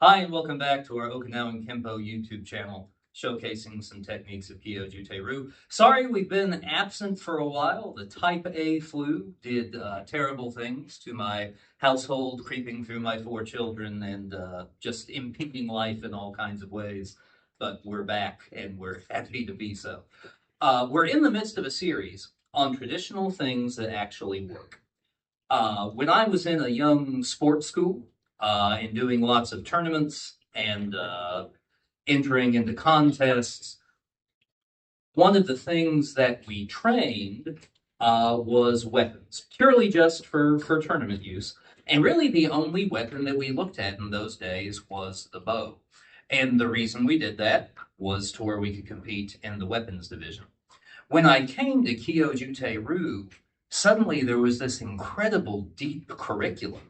Hi, and welcome back to our Okinawan Kempo YouTube channel, showcasing some techniques of Kyo-Jute-Ru. Sorry we've been absent for a while. The type A flu did terrible things to my household, creeping through my 4 children and just impeding life in all kinds of ways. But we're back, and we're happy to be so. We're in the midst of a series on traditional things that actually work. When I was in a young sports school and doing lots of tournaments and entering into contests, one of the things that we trained was weapons, purely just for tournament use. And really the only weapon that we looked at in those days was the bow. And the reason we did that was to where we could compete in the weapons division. When I came to Kyo-Jute-Ru, suddenly there was this incredible deep curriculum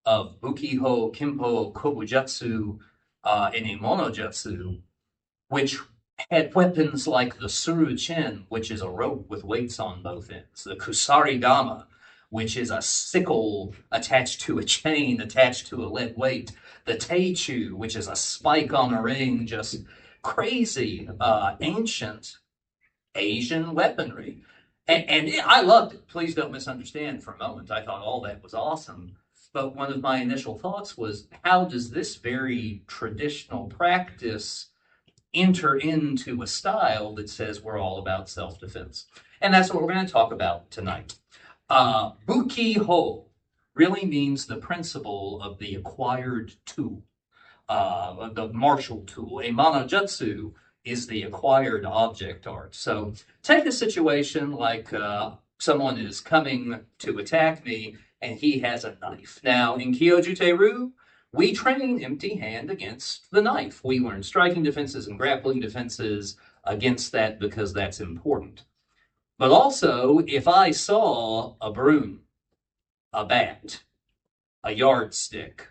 of Bukiho, Kempo, Kobujutsu, and Imonojutsu, which had weapons like the Suru-chin, which is a rope with weights on both ends, the Kusari-gama, which is a sickle attached to a chain attached to a lead weight, the Teichu, which is a spike on a ring, just crazy, ancient Asian weaponry. And I loved it. Please don't misunderstand for a moment. I thought all that was awesome. But one of my initial thoughts was, how does this very traditional practice enter into a style that says we're all about self-defense? And that's what we're going to talk about tonight. Bukiho really means the principle of the acquired tool, the martial tool. A manojutsu is the acquired object art. So take a situation like someone is coming to attack me and he has a knife. Now, in Kyo-Jute-Ru, we train empty hand against the knife. We learn striking defenses and grappling defenses against that because that's important. But also, if I saw a broom, a bat, a yardstick,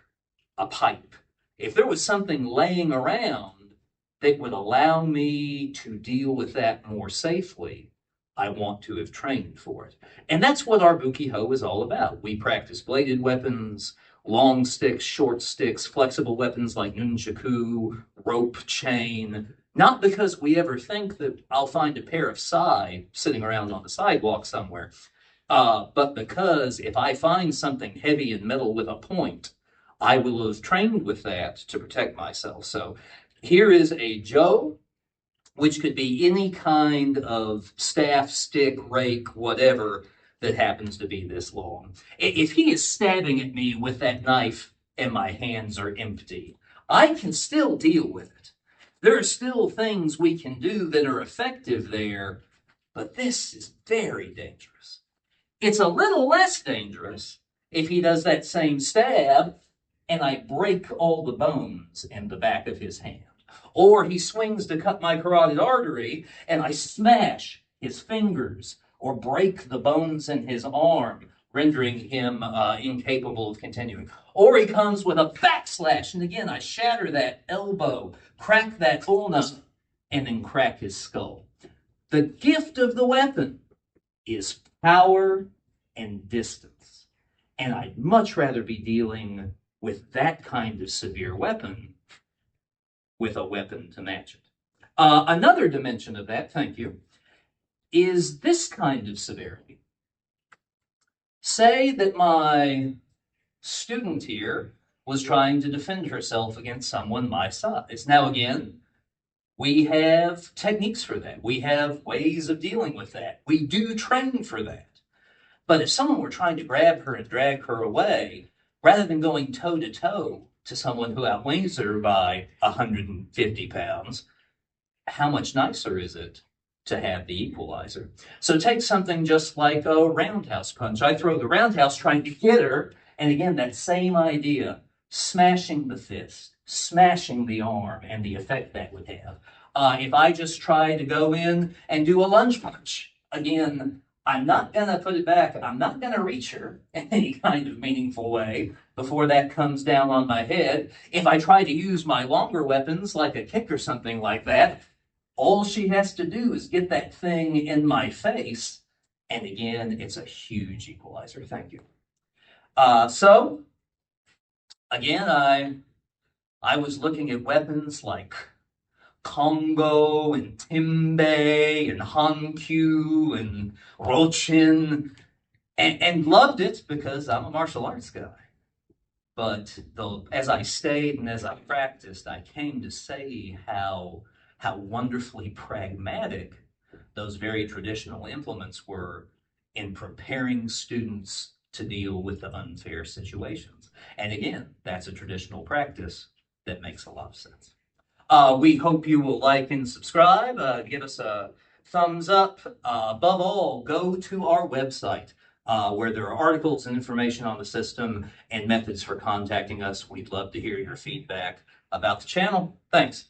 a pipe, if there was something laying around that would allow me to deal with that more safely, I want to have trained for it. And that's what our Bukiho is all about. We practice bladed weapons, long sticks, short sticks, flexible weapons like nunchaku, rope, chain, not because we ever think that I'll find a pair of sai sitting around on the sidewalk somewhere, but because if I find something heavy and metal with a point, I will have trained with that to protect myself. So here is a jo, which could be any kind of staff, stick, rake, whatever that happens to be this long. If he is stabbing at me with that knife and my hands are empty, I can still deal with it. There are still things we can do that are effective there, but this is very dangerous. It's a little less dangerous if he does that same stab and I break all the bones in the back of his hand. Or he swings to cut my carotid artery and I smash his fingers or break the bones in his arm, rendering him incapable of continuing. Or he comes with a backslash, and again, I shatter that elbow, crack that ulna, and then crack his skull. The gift of the weapon is power and distance. And I'd much rather be dealing with that kind of severe weapon with a weapon to match it. Another dimension of that, thank you, is this kind of severity. Say that my student here was trying to defend herself against someone my size. Now again, we have techniques for that. We have ways of dealing with that. We do train for that. But if someone were trying to grab her and drag her away, rather than going toe-to-toe to someone who outweighs her by 150 pounds, how much nicer is it to have the equalizer? So take something just like a roundhouse punch. I throw the roundhouse trying to hit her, and again, that same idea, smashing the fist, smashing the arm, and the effect that would have. If I just try to go in and do a lunge punch, again, I'm not going to put it back. I'm not going to reach her in any kind of meaningful way before that comes down on my head. If I try to use my longer weapons, like a kick or something like that, all she has to do is get that thing in my face. And again, it's a huge equalizer. Thank you. So, again, I I was looking at weapons like Kongo and Timbe and Hankyu and Rochin and loved it because I'm a martial arts guy. But as I stayed and as I practiced, I came to see how wonderfully pragmatic those very traditional implements were in preparing students to deal with the unfair situations. And again, that's a traditional practice that makes a lot of sense. We hope you will like and subscribe. Give us a thumbs up. Above all, go to our website where there are articles and information on the system and methods for contacting us. We'd love to hear your feedback about the channel. Thanks.